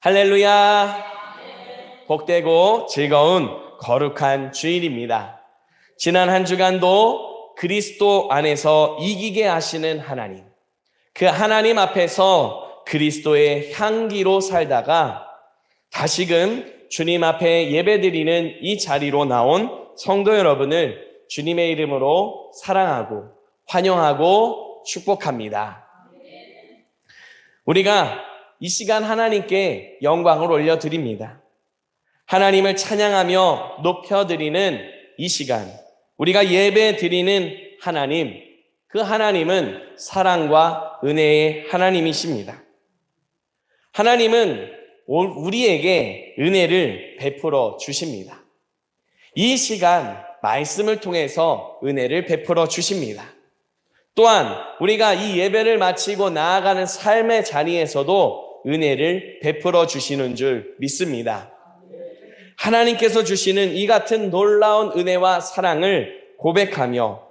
할렐루야! 복되고 즐거운 거룩한 주일입니다. 지난 한 주간도 그리스도 안에서 이기게 하시는 하나님, 그 하나님 앞에서 그리스도의 향기로 살다가 다시금 주님 앞에 예배드리는 이 자리로 나온 성도 여러분을 주님의 이름으로 사랑하고 환영하고 축복합니다. 우리가 이 시간 하나님께 영광을 올려드립니다. 하나님을 찬양하며 높여드리는 이 시간, 우리가 예배 드리는 하나님, 그 하나님은 사랑과 은혜의 하나님이십니다. 하나님은 우리에게 은혜를 베풀어 주십니다. 이 시간 말씀을 통해서 은혜를 베풀어 주십니다. 또한 우리가 이 예배를 마치고 나아가는 삶의 자리에서도 은혜를 베풀어 주시는 줄 믿습니다. 하나님께서 주시는 이 같은 놀라운 은혜와 사랑을 고백하며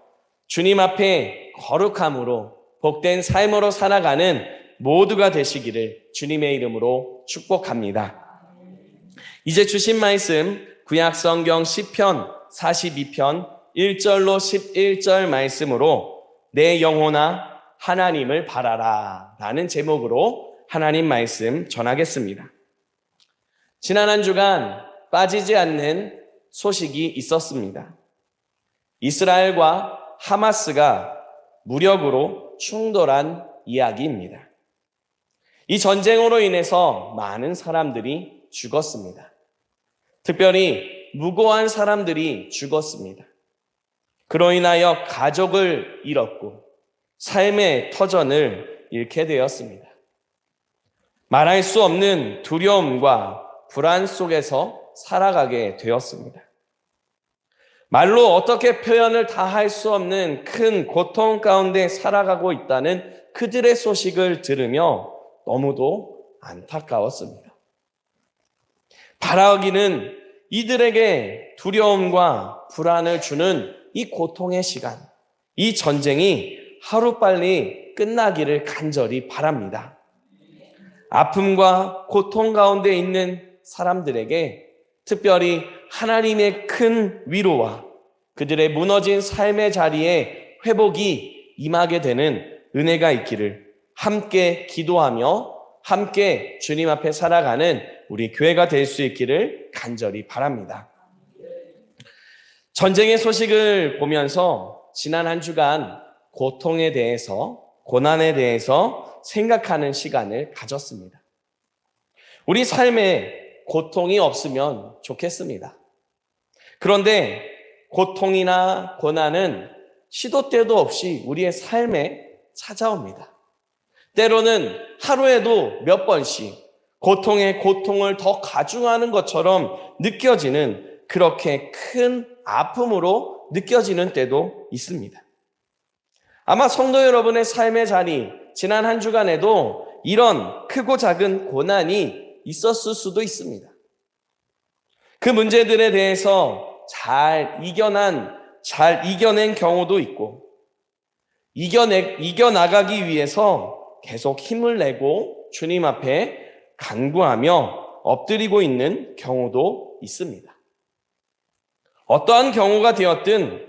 주님 앞에 거룩함으로 복된 삶으로 살아가는 모두가 되시기를 주님의 이름으로 축복합니다. 이제 주신 말씀 구약 성경 시편 42편 1절로 11절 말씀으로 내 영혼아 하나님을 바라라 라는 제목으로 하나님 말씀 전하겠습니다. 지난 한 주간 빠지지 않는 소식이 있었습니다. 이스라엘과 하마스가 무력으로 충돌한 이야기입니다. 이 전쟁으로 인해서 많은 사람들이 죽었습니다. 특별히 무고한 사람들이 죽었습니다. 그로 인하여 가족을 잃었고 삶의 터전을 잃게 되었습니다. 말할 수 없는 두려움과 불안 속에서 살아가게 되었습니다. 말로 어떻게 표현을 다 할 수 없는 큰 고통 가운데 살아가고 있다는 그들의 소식을 들으며 너무도 안타까웠습니다. 바라기는 이들에게 두려움과 불안을 주는 이 고통의 시간, 이 전쟁이 하루빨리 끝나기를 간절히 바랍니다. 아픔과 고통 가운데 있는 사람들에게 특별히 하나님의 큰 위로와 그들의 무너진 삶의 자리에 회복이 임하게 되는 은혜가 있기를 함께 기도하며 함께 주님 앞에 살아가는 우리 교회가 될 수 있기를 간절히 바랍니다. 전쟁의 소식을 보면서 지난 한 주간 고통에 대해서, 고난에 대해서 생각하는 시간을 가졌습니다. 우리 삶에 고통이 없으면 좋겠습니다. 그런데 고통이나 고난은 시도 때도 없이 우리의 삶에 찾아옵니다. 때로는 하루에도 몇 번씩 고통에 고통을 더 가중하는 것처럼 느껴지는 그렇게 큰 아픔으로 느껴지는 때도 있습니다. 아마 성도 여러분의 삶의 자리, 지난 한 주간에도 이런 크고 작은 고난이 있었을 수도 있습니다. 그 문제들에 대해서 잘 이겨낸 경우도 있고, 이겨나가기 위해서 계속 힘을 내고 주님 앞에 간구하며 엎드리고 있는 경우도 있습니다. 어떠한 경우가 되었든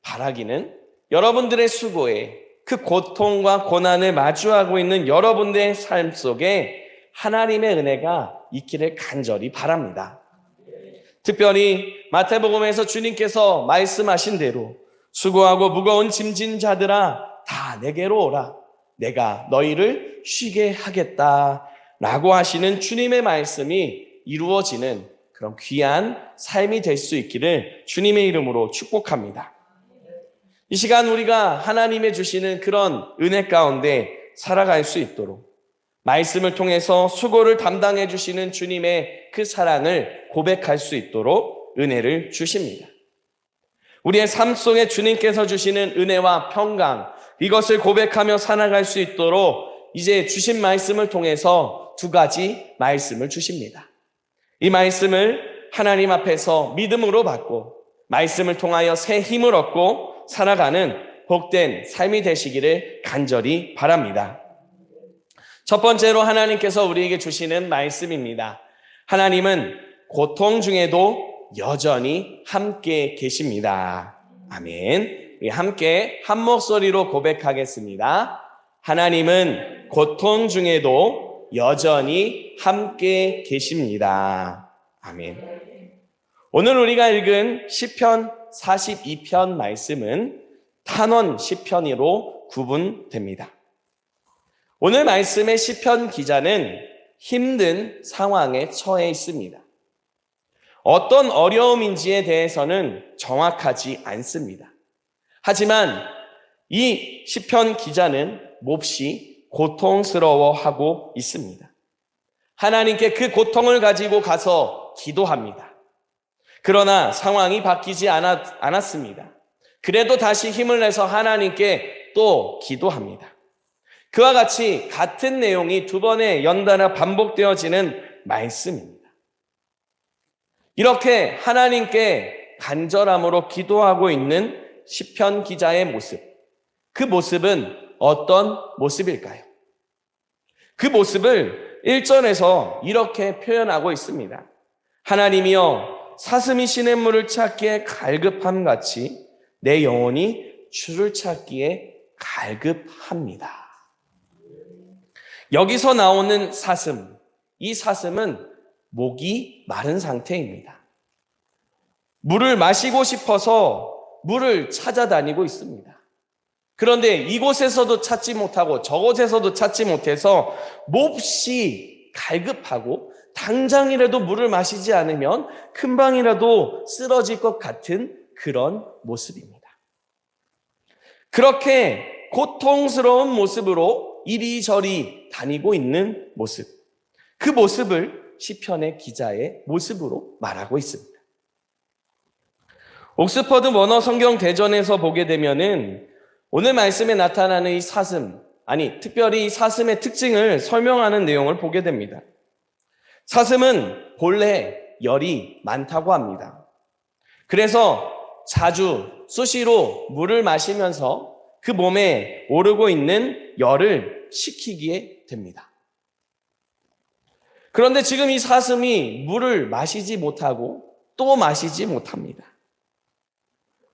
바라기는 여러분들의 수고에 그 고통과 고난을 마주하고 있는 여러분들의 삶 속에 하나님의 은혜가 있기를 간절히 바랍니다. 특별히 마태복음에서 주님께서 말씀하신 대로 수고하고 무거운 짐진 자들아 다 내게로 오라. 내가 너희를 쉬게 하겠다 라고 하시는 주님의 말씀이 이루어지는 그런 귀한 삶이 될 수 있기를 주님의 이름으로 축복합니다. 이 시간 우리가 하나님의 주시는 그런 은혜 가운데 살아갈 수 있도록 말씀을 통해서 수고를 담당해 주시는 주님의 그 사랑을 고백할 수 있도록 은혜를 주십니다. 우리의 삶 속에 주님께서 주시는 은혜와 평강, 이것을 고백하며 살아갈 수 있도록 이제 주신 말씀을 통해서 두 가지 말씀을 주십니다. 이 말씀을 하나님 앞에서 믿음으로 받고 말씀을 통하여 새 힘을 얻고 살아가는 복된 삶이 되시기를 간절히 바랍니다. 첫 번째로 하나님께서 우리에게 주시는 말씀입니다. 하나님은 고통 중에도 여전히 함께 계십니다. 아멘. 함께 한 목소리로 고백하겠습니다. 하나님은 고통 중에도 여전히 함께 계십니다. 아멘. 오늘 우리가 읽은 시편 42편 말씀은 탄원 시편으로 구분됩니다. 오늘 말씀의 시편 기자는 힘든 상황에 처해 있습니다. 어떤 어려움인지에 대해서는 정확하지 않습니다. 하지만 이 시편 기자는 몹시 고통스러워하고 있습니다. 하나님께 그 고통을 가지고 가서 기도합니다. 그러나 상황이 바뀌지 않았습니다. 그래도 다시 힘을 내서 하나님께 또 기도합니다. 그와 같이 같은 내용이 두 번의 연달아 반복되어지는 말씀입니다. 이렇게 하나님께 간절함으로 기도하고 있는 시편 기자의 모습, 그 모습은 어떤 모습일까요? 그 모습을 1절에서 이렇게 표현하고 있습니다. 하나님이여 사슴이 시냇물을 찾기에 갈급함같이 내 영혼이 주를 찾기에 갈급합니다. 여기서 나오는 사슴, 이 사슴은 목이 마른 상태입니다. 물을 마시고 싶어서 물을 찾아다니고 있습니다. 그런데 이곳에서도 찾지 못하고 저곳에서도 찾지 못해서 몹시 갈급하고 당장이라도 물을 마시지 않으면 금방이라도 쓰러질 것 같은 그런 모습입니다. 그렇게 고통스러운 모습으로 이리저리 다니고 있는 모습, 그 모습을 시편의 기자의 모습으로 말하고 있습니다. 옥스퍼드 원어 성경 대전에서 보게 되면은 오늘 말씀에 나타나는 이 사슴, 특별히 이 사슴의 특징을 설명하는 내용을 보게 됩니다. 사슴은 본래 열이 많다고 합니다. 그래서 자주 수시로 물을 마시면서 그 몸에 오르고 있는 열을 식히게 됩니다. 그런데 지금 이 사슴이 물을 마시지 못하고 또 마시지 못합니다.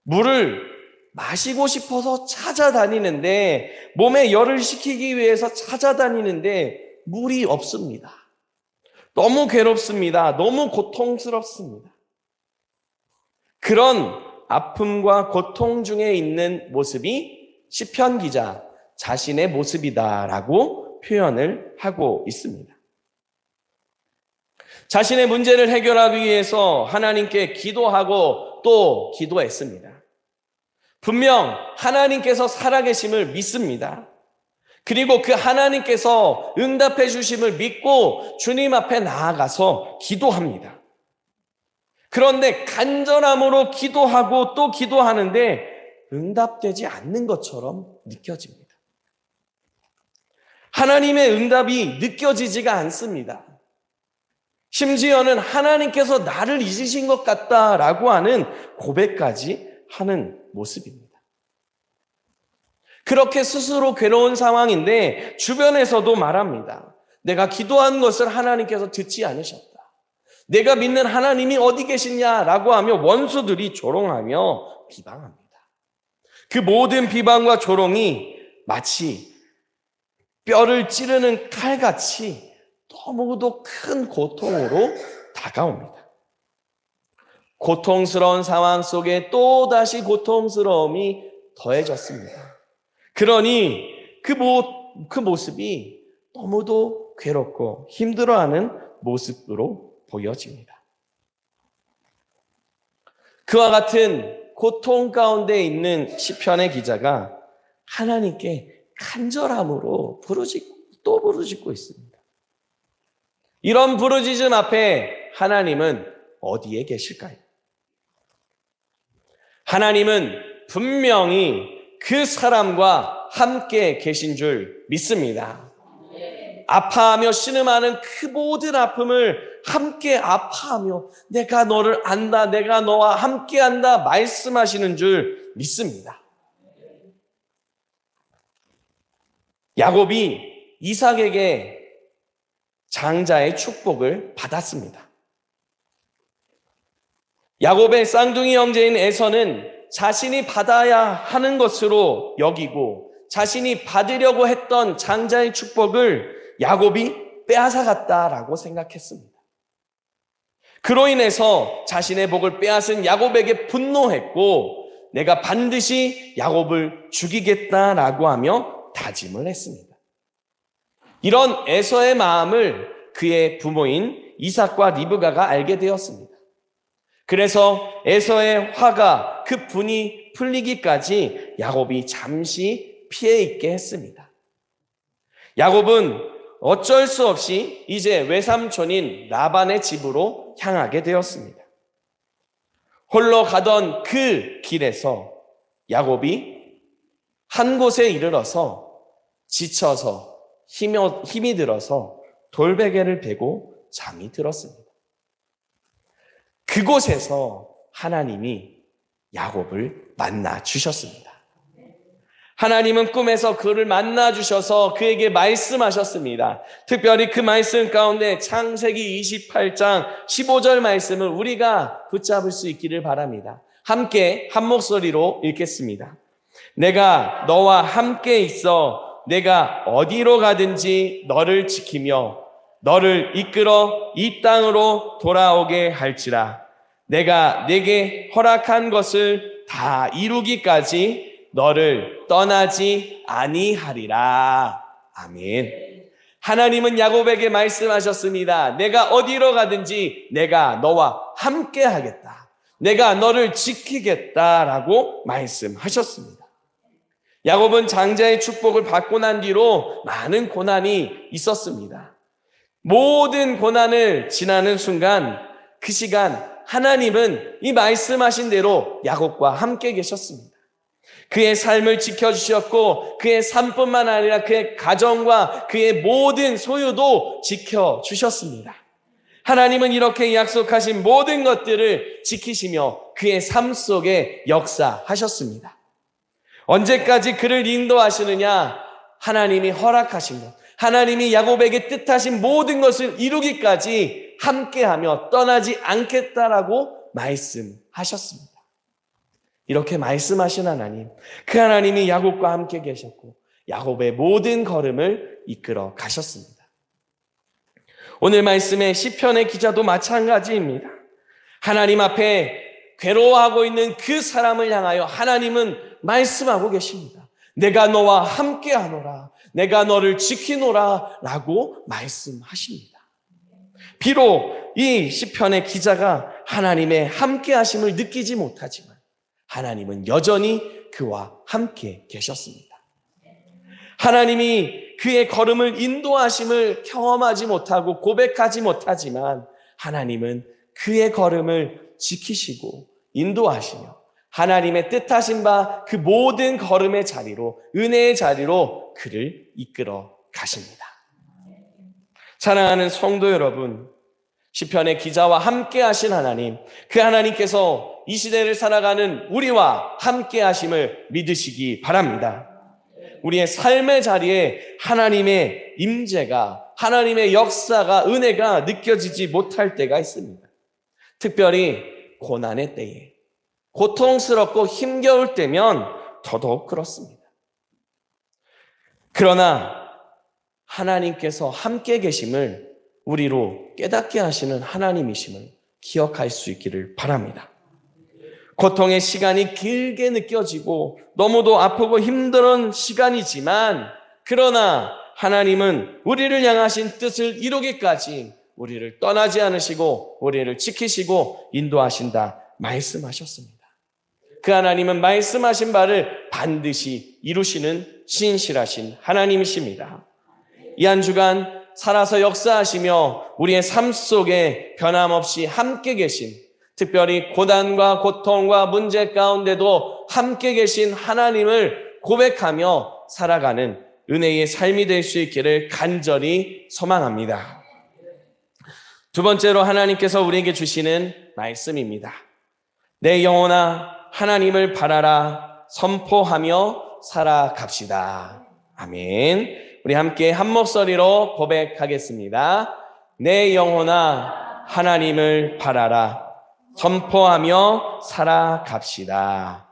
물을 마시고 싶어서 찾아다니는데, 몸에 열을 식히기 위해서 찾아다니는데 물이 없습니다. 너무 괴롭습니다. 너무 고통스럽습니다. 그런 아픔과 고통 중에 있는 모습이 시편 기자 자신의 모습이다라고 표현을 하고 있습니다. 자신의 문제를 해결하기 위해서 하나님께 기도하고 또 기도했습니다. 분명 하나님께서 살아계심을 믿습니다. 그리고 그 하나님께서 응답해 주심을 믿고 주님 앞에 나아가서 기도합니다. 그런데 간절함으로 기도하고 또 기도하는데 응답되지 않는 것처럼 느껴집니다. 하나님의 응답이 느껴지지가 않습니다. 심지어는 하나님께서 나를 잊으신 것 같다라고 하는 고백까지 하는 모습입니다. 그렇게 스스로 괴로운 상황인데 주변에서도 말합니다. 내가 기도한 것을 하나님께서 듣지 않으셨다. 내가 믿는 하나님이 어디 계시냐라고 하며 원수들이 조롱하며 비방합니다. 그 모든 비방과 조롱이 마치 뼈를 찌르는 칼같이 너무도 큰 고통으로 다가옵니다. 고통스러운 상황 속에 또다시 고통스러움이 더해졌습니다. 그러니 그 모습이 너무도 괴롭고 힘들어하는 모습으로 보여집니다. 그와 같은 고통 가운데 있는 시편의 기자가 하나님께 간절함으로 또 부르짖고 있습니다. 이런 부르짖음 앞에 하나님은 어디에 계실까요? 하나님은 분명히 그 사람과 함께 계신 줄 믿습니다. 아파하며 신음하는 그 모든 아픔을 함께 아파하며 내가 너를 안다, 내가 너와 함께 한다 말씀하시는 줄 믿습니다. 야곱이 이삭에게 장자의 축복을 받았습니다. 야곱의 쌍둥이 형제인 에서는 자신이 받아야 하는 것으로 여기고 자신이 받으려고 했던 장자의 축복을 야곱이 빼앗아갔다라고 생각했습니다. 그로 인해서 자신의 복을 빼앗은 야곱에게 분노했고 내가 반드시 야곱을 죽이겠다라고 하며 다짐을 했습니다. 이런 에서의 마음을 그의 부모인 이삭과 리브가가 알게 되었습니다. 그래서 에서의 화가 그 분이 풀리기까지 야곱이 잠시 피해 있게 했습니다. 야곱은 어쩔 수 없이 이제 외삼촌인 라반의 집으로 향하게 되었습니다. 홀로 가던 그 길에서 야곱이 한 곳에 이르러서 지쳐서 힘이 들어서 돌베개를 베고 잠이 들었습니다. 그곳에서 하나님이 야곱을 만나 주셨습니다. 하나님은 꿈에서 그를 만나 주셔서 그에게 말씀하셨습니다. 특별히 그 말씀 가운데 창세기 28장 15절 말씀을 우리가 붙잡을 수 있기를 바랍니다. 함께 한 목소리로 읽겠습니다. 내가 너와 함께 있어 내가 어디로 가든지 너를 지키며 너를 이끌어 이 땅으로 돌아오게 할지라. 내가 네게 허락한 것을 다 이루기까지 너를 떠나지 아니하리라. 아멘. 하나님은 야곱에게 말씀하셨습니다. 내가 어디로 가든지 내가 너와 함께 하겠다. 내가 너를 지키겠다라고 말씀하셨습니다. 야곱은 장자의 축복을 받고 난 뒤로 많은 고난이 있었습니다. 모든 고난을 지나는 순간 그 시간 하나님은 이 말씀하신 대로 야곱과 함께 계셨습니다. 그의 삶을 지켜주셨고 그의 삶뿐만 아니라 그의 가정과 그의 모든 소유도 지켜주셨습니다. 하나님은 이렇게 약속하신 모든 것들을 지키시며 그의 삶 속에 역사하셨습니다. 언제까지 그를 인도하시느냐? 하나님이 허락하신 것, 하나님이 야곱에게 뜻하신 모든 것을 이루기까지 함께하며 떠나지 않겠다라고 말씀하셨습니다. 이렇게 말씀하신 하나님, 그 하나님이 야곱과 함께 계셨고 야곱의 모든 걸음을 이끌어 가셨습니다. 오늘 말씀의 시편의 기자도 마찬가지입니다. 하나님 앞에 괴로워하고 있는 그 사람을 향하여 하나님은 말씀하고 계십니다. 내가 너와 함께 하노라, 내가 너를 지키노라 라고 말씀하십니다. 비록 이 시편의 기자가 하나님의 함께 하심을 느끼지 못하지만 하나님은 여전히 그와 함께 계셨습니다. 하나님이 그의 걸음을 인도하심을 경험하지 못하고 고백하지 못하지만 하나님은 그의 걸음을 지키시고 인도하시며 하나님의 뜻하신 바 그 모든 걸음의 자리로, 은혜의 자리로 그를 이끌어 가십니다. 사랑하는 성도 여러분, 시편의 기자와 함께 하신 하나님, 그 하나님께서 이 시대를 살아가는 우리와 함께 하심을 믿으시기 바랍니다. 우리의 삶의 자리에 하나님의 임재가, 하나님의 역사가, 은혜가 느껴지지 못할 때가 있습니다. 특별히 고난의 때에, 고통스럽고 힘겨울 때면 더더욱 그렇습니다. 그러나 하나님께서 함께 계심을 우리로 깨닫게 하시는 하나님이심을 기억할 수 있기를 바랍니다. 고통의 시간이 길게 느껴지고 너무도 아프고 힘든 시간이지만 그러나 하나님은 우리를 향하신 뜻을 이루기까지 우리를 떠나지 않으시고 우리를 지키시고 인도하신다 말씀하셨습니다. 그 하나님은 말씀하신 바를 반드시 이루시는 신실하신 하나님이십니다. 이 한 주간 살아서 역사하시며 우리의 삶 속에 변함없이 함께 계신, 특별히 고난과 고통과 문제 가운데도 함께 계신 하나님을 고백하며 살아가는 은혜의 삶이 될 수 있기를 간절히 소망합니다. 두 번째로 하나님께서 우리에게 주시는 말씀입니다. 내 영혼아 하나님을 바라라, 선포하며 살아갑시다. 아멘. 우리 함께 한 목소리로 고백하겠습니다. 내 영혼아 하나님을 바라라. 선포하며 살아갑시다.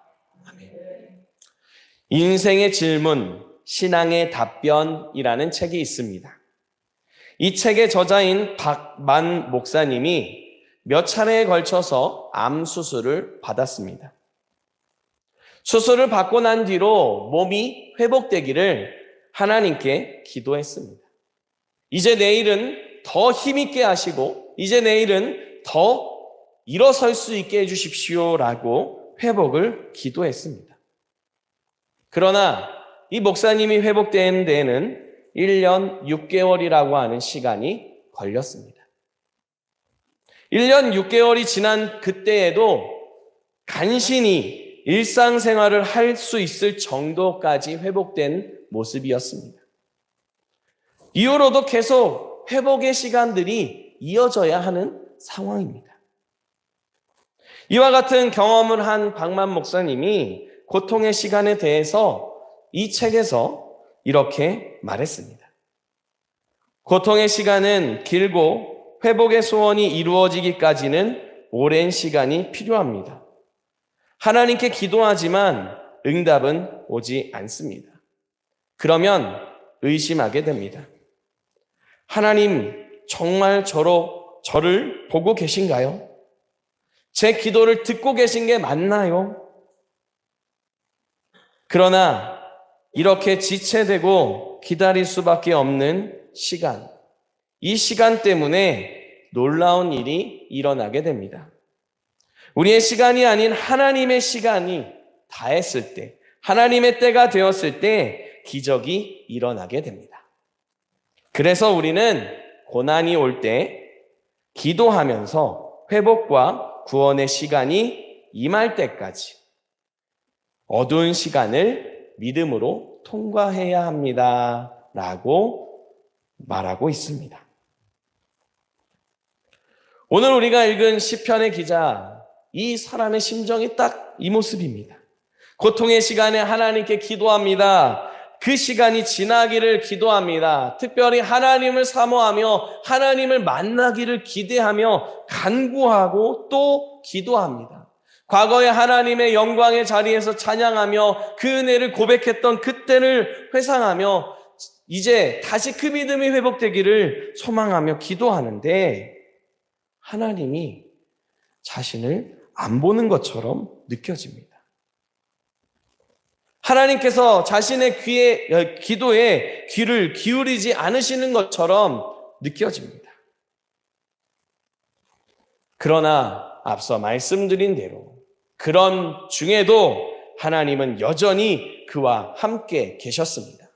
아멘. 인생의 질문, 신앙의 답변이라는 책이 있습니다. 이 책의 저자인 박만 목사님이 몇 차례에 걸쳐서 암 수술을 받았습니다. 수술을 받고 난 뒤로 몸이 회복되기를 하나님께 기도했습니다. 이제 내일은 더 힘있게 하시고 이제 내일은 더 일어설 수 있게 해주십시오라고 회복을 기도했습니다. 그러나 이 목사님이 회복된 데에는 1년 6개월이라고 하는 시간이 걸렸습니다. 1년 6개월이 지난 그때에도 간신히 일상생활을 할 수 있을 정도까지 회복된 모습이었습니다. 이후로도 계속 회복의 시간들이 이어져야 하는 상황입니다. 이와 같은 경험을 한 박만 목사님이 고통의 시간에 대해서 이 책에서 이렇게 말했습니다. 고통의 시간은 길고 회복의 소원이 이루어지기까지는 오랜 시간이 필요합니다. 하나님께 기도하지만 응답은 오지 않습니다. 그러면 의심하게 됩니다. 하나님 정말 저를 보고 계신가요? 제 기도를 듣고 계신 게 맞나요? 그러나 이렇게 지체되고 기다릴 수밖에 없는 시간, 이 시간 때문에 놀라운 일이 일어나게 됩니다. 우리의 시간이 아닌 하나님의 시간이 다했을 때, 하나님의 때가 되었을 때 기적이 일어나게 됩니다. 그래서 우리는 고난이 올 때 기도하면서 회복과 구원의 시간이 임할 때까지 어두운 시간을 믿음으로 통과해야 합니다. 라고 말하고 있습니다. 오늘 우리가 읽은 시편의 기자, 이 사람의 심정이 딱 이 모습입니다. 고통의 시간에 하나님께 기도합니다. 그 시간이 지나기를 기도합니다. 특별히 하나님을 사모하며 하나님을 만나기를 기대하며 간구하고 또 기도합니다. 과거에 하나님의 영광의 자리에서 찬양하며 그 은혜를 고백했던 그때를 회상하며 이제 다시 그 믿음이 회복되기를 소망하며 기도하는데 하나님이 자신을 안 보는 것처럼 느껴집니다. 하나님께서 자신의 기도에 귀를 기울이지 않으시는 것처럼 느껴집니다. 그러나 앞서 말씀드린 대로 그런 중에도 하나님은 여전히 그와 함께 계셨습니다.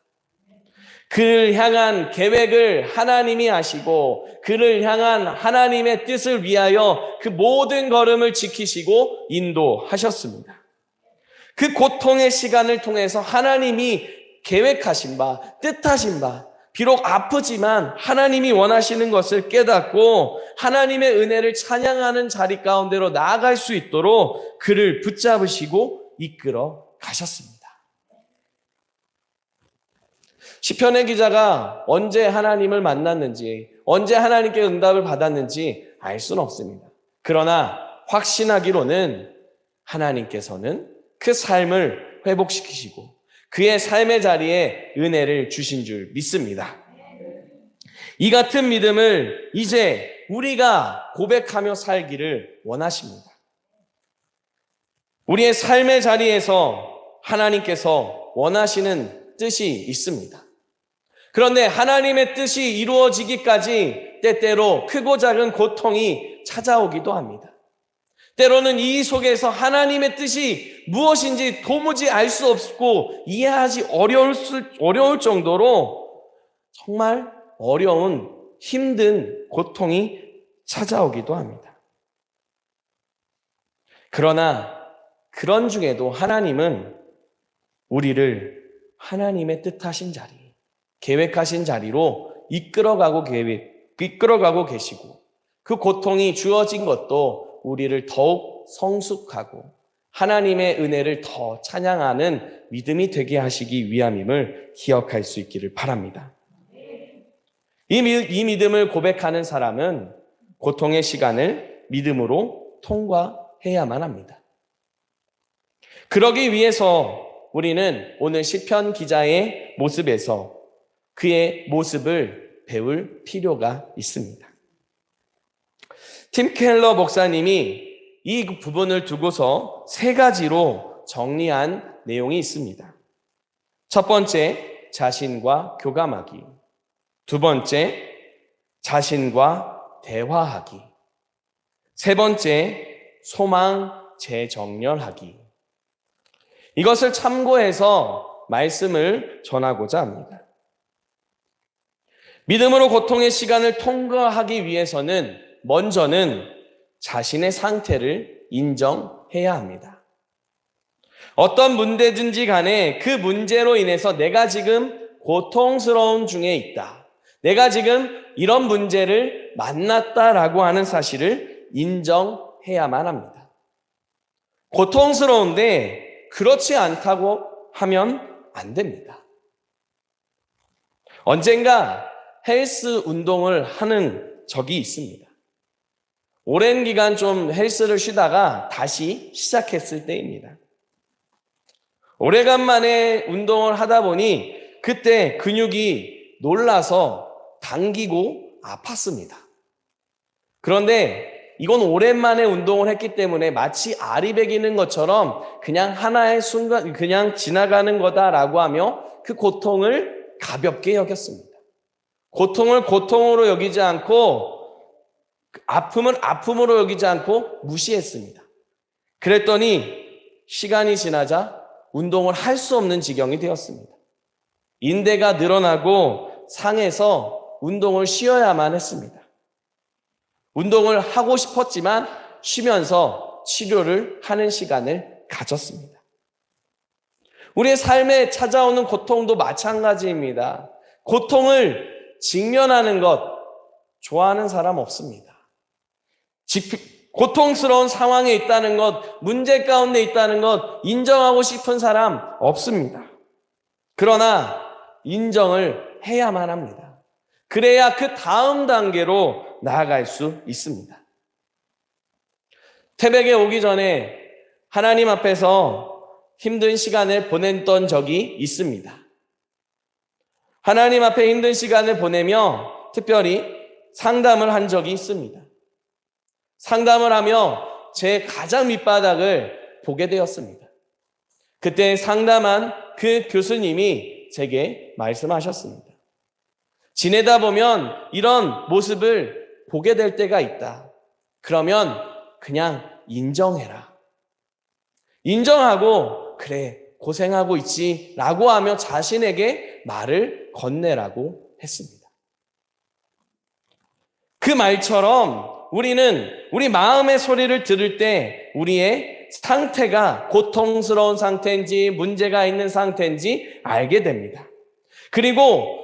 그를 향한 계획을 하나님이 하시고 그를 향한 하나님의 뜻을 위하여 그 모든 걸음을 지키시고 인도하셨습니다. 그 고통의 시간을 통해서 하나님이 계획하신 바, 뜻하신 바, 비록 아프지만 하나님이 원하시는 것을 깨닫고 하나님의 은혜를 찬양하는 자리 가운데로 나아갈 수 있도록 그를 붙잡으시고 이끌어 가셨습니다. 시편의 기자가 언제 하나님을 만났는지, 언제 하나님께 응답을 받았는지 알 수는 없습니다. 그러나 확신하기로는 하나님께서는 그 삶을 회복시키시고 그의 삶의 자리에 은혜를 주신 줄 믿습니다. 이 같은 믿음을 이제 우리가 고백하며 살기를 원하십니다. 우리의 삶의 자리에서 하나님께서 원하시는 뜻이 있습니다. 그런데 하나님의 뜻이 이루어지기까지 때때로 크고 작은 고통이 찾아오기도 합니다. 때로는 이 속에서 하나님의 뜻이 무엇인지 도무지 알 수 없고 이해하기 어려울 정도로 정말 어려운 힘든 고통이 찾아오기도 합니다. 그러나 그런 중에도 하나님은 우리를 하나님의 뜻하신 자리, 계획하신 자리로 이끌어가고 계시고 그 고통이 주어진 것도 우리를 더욱 성숙하고 하나님의 은혜를 더 찬양하는 믿음이 되게 하시기 위함임을 기억할 수 있기를 바랍니다. 이 믿음을 고백하는 사람은 고통의 시간을 믿음으로 통과해야만 합니다. 그러기 위해서 우리는 오늘 시편 기자의 모습에서 그의 모습을 배울 필요가 있습니다. 팀 켈러 목사님이 이 부분을 두고서 세 가지로 정리한 내용이 있습니다. 첫 번째, 자신과 교감하기. 두 번째, 자신과 대화하기. 세 번째, 소망 재정렬하기. 이것을 참고해서 말씀을 전하고자 합니다. 믿음으로 고통의 시간을 통과하기 위해서는 먼저는 자신의 상태를 인정해야 합니다. 어떤 문제든지 간에 그 문제로 인해서 내가 지금 고통스러운 중에 있다. 내가 지금 이런 문제를 만났다라고 하는 사실을 인정해야만 합니다. 고통스러운데 그렇지 않다고 하면 안 됩니다. 언젠가 헬스 운동을 하는 적이 있습니다. 오랜 기간 좀 헬스를 쉬다가 다시 시작했을 때입니다. 오래간만에 운동을 하다 보니 그때 근육이 놀라서 당기고 아팠습니다. 그런데 이건 오랜만에 운동을 했기 때문에 마치 알이 배기는 것처럼 그냥 하나의 순간, 그냥 지나가는 거다라고 하며 그 고통을 가볍게 여겼습니다. 고통을 고통으로 여기지 않고 아픔은 아픔으로 여기지 않고 무시했습니다. 그랬더니 시간이 지나자 운동을 할 수 없는 지경이 되었습니다. 인대가 늘어나고 상해서 운동을 쉬어야만 했습니다. 운동을 하고 싶었지만 쉬면서 치료를 하는 시간을 가졌습니다. 우리의 삶에 찾아오는 고통도 마찬가지입니다. 고통을 직면하는 것 좋아하는 사람 없습니다. 고통스러운 상황에 있다는 것, 문제 가운데 있다는 것 인정하고 싶은 사람 없습니다. 그러나 인정을 해야만 합니다. 그래야 그 다음 단계로 나아갈 수 있습니다. 태백에 오기 전에 하나님 앞에서 힘든 시간을 보냈던 적이 있습니다. 하나님 앞에 힘든 시간을 보내며 특별히 상담을 한 적이 있습니다. 상담을 하며 제 가장 밑바닥을 보게 되었습니다. 그때 상담한 그 교수님이 제게 말씀하셨습니다. 지내다 보면 이런 모습을 보게 될 때가 있다. 그러면 그냥 인정해라. 인정하고 그래 고생하고 있지 라고 하며 자신에게 말을 건네라고 했습니다. 그 말처럼 우리는 우리 마음의 소리를 들을 때 우리의 상태가 고통스러운 상태인지 문제가 있는 상태인지 알게 됩니다. 그리고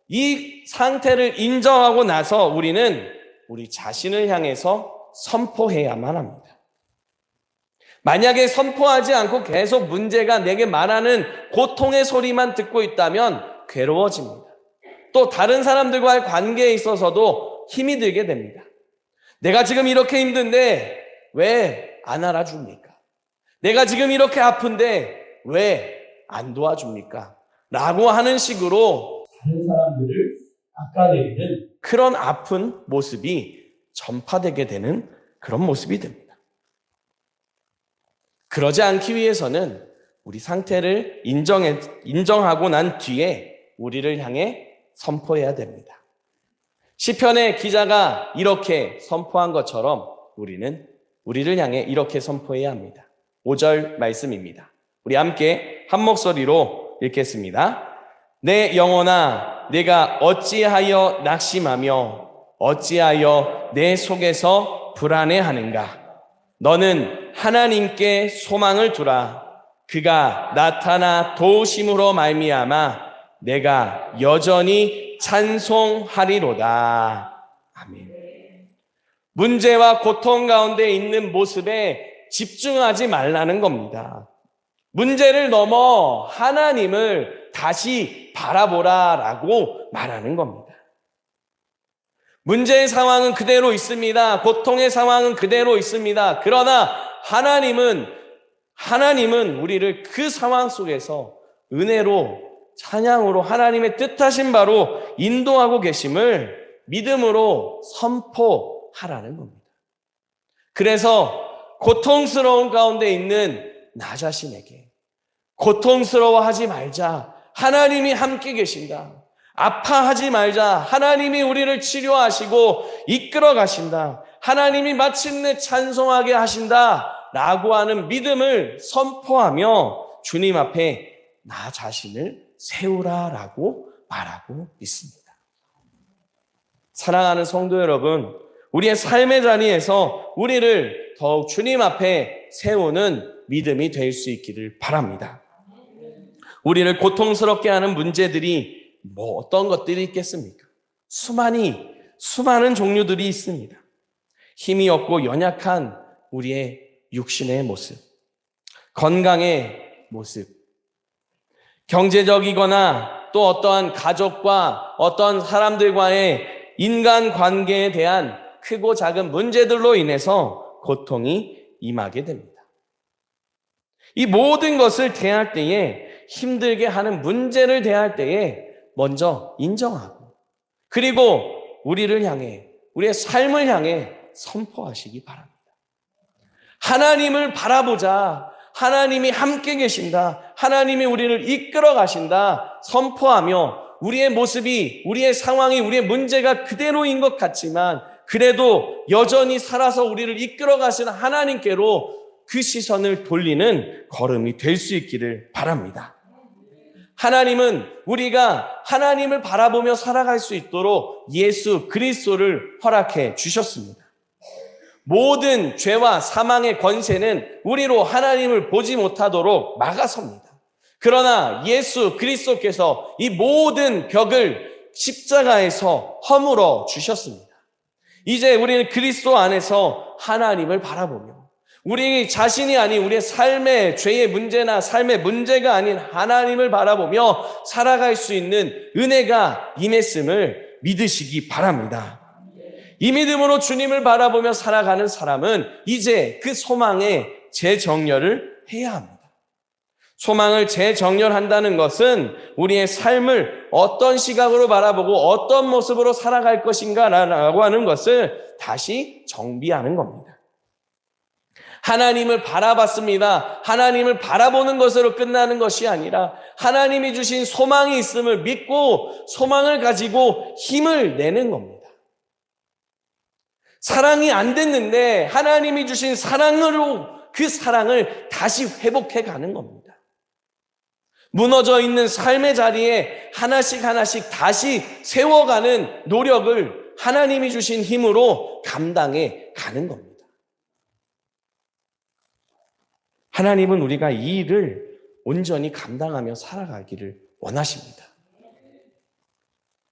이 상태를 인정하고 나서 우리는 우리 자신을 향해서 선포해야만 합니다. 만약에 선포하지 않고 계속 문제가 내게 말하는 고통의 소리만 듣고 있다면 괴로워집니다. 또 다른 사람들과의 관계에 있어서도 힘이 들게 됩니다. 내가 지금 이렇게 힘든데 왜 안 알아줍니까? 내가 지금 이렇게 아픈데 왜 안 도와줍니까? 라고 하는 식으로 다른 사람들을 깎아내리는 그런 아픈 모습이 전파되게 되는 그런 모습이 됩니다. 그러지 않기 위해서는 우리 상태를 인정하고 난 뒤에 우리를 향해 선포해야 됩니다. 시편의 기자가 이렇게 선포한 것처럼 우리는 우리를 향해 이렇게 선포해야 합니다. 5절 말씀입니다. 우리 함께 한 목소리로 읽겠습니다. 내 영혼아, 내가 어찌하여 낙심하며 어찌하여 내 속에서 불안해하는가? 너는 하나님께 소망을 두라. 그가 나타나 도우심으로 말미암아 내가 여전히 찬송하리로다. 아멘. 문제와 고통 가운데 있는 모습에 집중하지 말라는 겁니다. 문제를 넘어 하나님을 다시 바라보라라고 말하는 겁니다. 문제의 상황은 그대로 있습니다. 고통의 상황은 그대로 있습니다. 그러나 하나님은 우리를 그 상황 속에서 은혜로, 찬양으로 하나님의 뜻하신 바로 인도하고 계심을 믿음으로 선포하라는 겁니다. 그래서 고통스러운 가운데 있는 나 자신에게 고통스러워하지 말자. 하나님이 함께 계신다. 아파하지 말자. 하나님이 우리를 치료하시고 이끌어 가신다. 하나님이 마침내 찬송하게 하신다. 라고 하는 믿음을 선포하며 주님 앞에 나 자신을 세우라라고 말하고 있습니다. 사랑하는 성도 여러분, 우리의 삶의 자리에서 우리를 더욱 주님 앞에 세우는 믿음이 될 수 있기를 바랍니다. 우리를 고통스럽게 하는 문제들이 어떤 것들이 있겠습니까? 수많은 종류들이 있습니다. 힘이 없고 연약한 우리의 육신의 모습, 건강의 모습, 경제적이거나 또 어떠한 가족과 어떤 사람들과의 인간관계에 대한 크고 작은 문제들로 인해서 고통이 임하게 됩니다. 이 모든 것을 대할 때에, 힘들게 하는 문제를 대할 때에 먼저 인정하고, 그리고 우리를 향해, 우리의 삶을 향해 선포하시기 바랍니다. 하나님을 바라보자. 하나님이 함께 계신다. 하나님이 우리를 이끌어 가신다. 선포하며 우리의 모습이, 우리의 상황이, 우리의 문제가 그대로인 것 같지만 그래도 여전히 살아서 우리를 이끌어 가시는 하나님께로 그 시선을 돌리는 걸음이 될 수 있기를 바랍니다. 하나님은 우리가 하나님을 바라보며 살아갈 수 있도록 예수 그리스도를 허락해 주셨습니다. 모든 죄와 사망의 권세는 우리로 하나님을 보지 못하도록 막아섭니다. 그러나 예수 그리스도께서 이 모든 벽을 십자가에서 허물어 주셨습니다. 이제 우리는 그리스도 안에서 하나님을 바라보며 우리 자신이 아닌 우리의 삶의 죄의 문제나 삶의 문제가 아닌 하나님을 바라보며 살아갈 수 있는 은혜가 임했음을 믿으시기 바랍니다. 이 믿음으로 주님을 바라보며 살아가는 사람은 이제 그 소망에 재정렬을 해야 합니다. 소망을 재정렬한다는 것은 우리의 삶을 어떤 시각으로 바라보고 어떤 모습으로 살아갈 것인가라고 하는 것을 다시 정비하는 겁니다. 하나님을 바라봤습니다. 하나님을 바라보는 것으로 끝나는 것이 아니라 하나님이 주신 소망이 있음을 믿고 소망을 가지고 힘을 내는 겁니다. 사랑이 안 됐는데 하나님이 주신 사랑으로 그 사랑을 다시 회복해 가는 겁니다. 무너져 있는 삶의 자리에 하나씩 다시 세워가는 노력을 하나님이 주신 힘으로 감당해 가는 겁니다. 하나님은 우리가 이 일을 온전히 감당하며 살아가기를 원하십니다.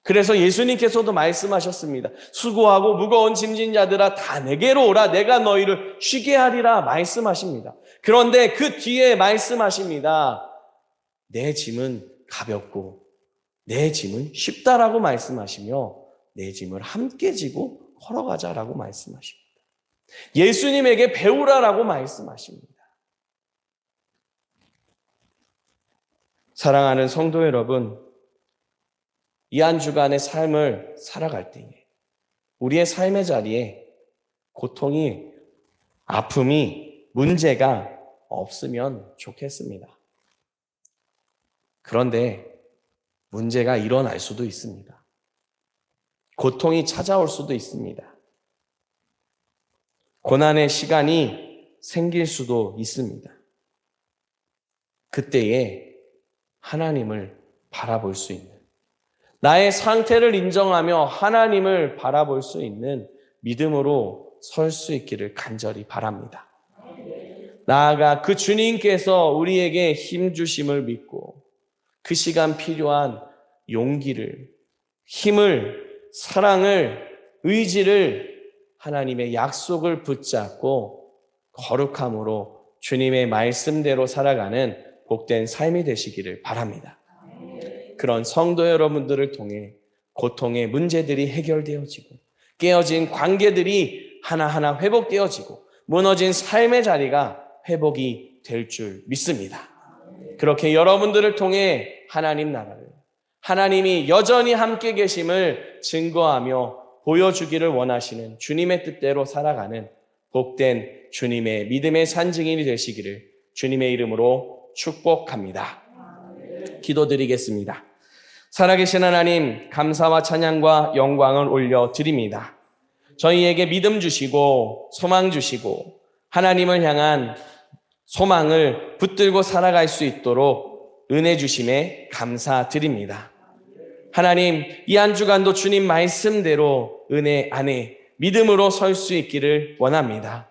그래서 예수님께서도 말씀하셨습니다. 수고하고 무거운 짐진 자들아 다 내게로 오라. 내가 너희를 쉬게 하리라 말씀하십니다. 그런데 그 뒤에 말씀하십니다. 내 짐은 가볍고 내 짐은 쉽다라고 말씀하시며 내 짐을 함께 지고 걸어가자라고 말씀하십니다. 예수님에게 배우라라고 말씀하십니다. 사랑하는 성도 여러분, 이 한 주간의 삶을 살아갈 때에 우리의 삶의 자리에 고통이, 아픔이, 문제가 없으면 좋겠습니다. 그런데 문제가 일어날 수도 있습니다. 고통이 찾아올 수도 있습니다. 고난의 시간이 생길 수도 있습니다. 그때에 하나님을 바라볼 수 있는, 나의 상태를 인정하며 하나님을 바라볼 수 있는 믿음으로 설 수 있기를 간절히 바랍니다. 나아가 그 주님께서 우리에게 힘 주심을 믿고 그 시간 필요한 용기를, 힘을, 사랑을, 의지를, 하나님의 약속을 붙잡고 거룩함으로 주님의 말씀대로 살아가는 복된 삶이 되시기를 바랍니다. 그런 성도 여러분들을 통해 고통의 문제들이 해결되어지고 깨어진 관계들이 하나하나 회복되어지고 무너진 삶의 자리가 회복이 될 줄 믿습니다. 그렇게 여러분들을 통해 하나님 나라를, 하나님이 여전히 함께 계심을 증거하며 보여주기를 원하시는 주님의 뜻대로 살아가는 복된 주님의 믿음의 산증인이 되시기를 주님의 이름으로 축복합니다. 기도드리겠습니다. 살아계신 하나님, 감사와 찬양과 영광을 올려드립니다. 저희에게 믿음 주시고 소망 주시고 하나님을 향한 소망을 붙들고 살아갈 수 있도록 은혜 주심에 감사드립니다. 하나님, 이 한 주간도 주님 말씀대로 은혜 안에 믿음으로 설 수 있기를 원합니다.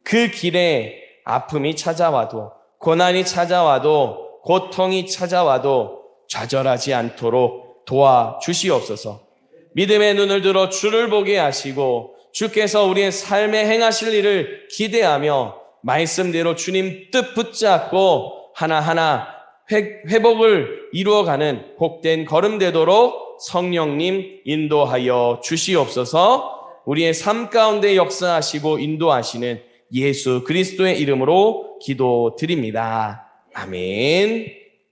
그 길에 아픔이 찾아와도, 고난이 찾아와도, 고통이 찾아와도 좌절하지 않도록 도와주시옵소서. 믿음의 눈을 들어 주를 보게 하시고 주께서 우리의 삶에 행하실 일을 기대하며 말씀대로 주님 뜻 붙잡고 하나하나 회복을 이루어가는 복된 걸음 되도록 성령님 인도하여 주시옵소서. 우리의 삶 가운데 역사하시고 인도하시는 예수 그리스도의 이름으로 기도드립니다. 아멘.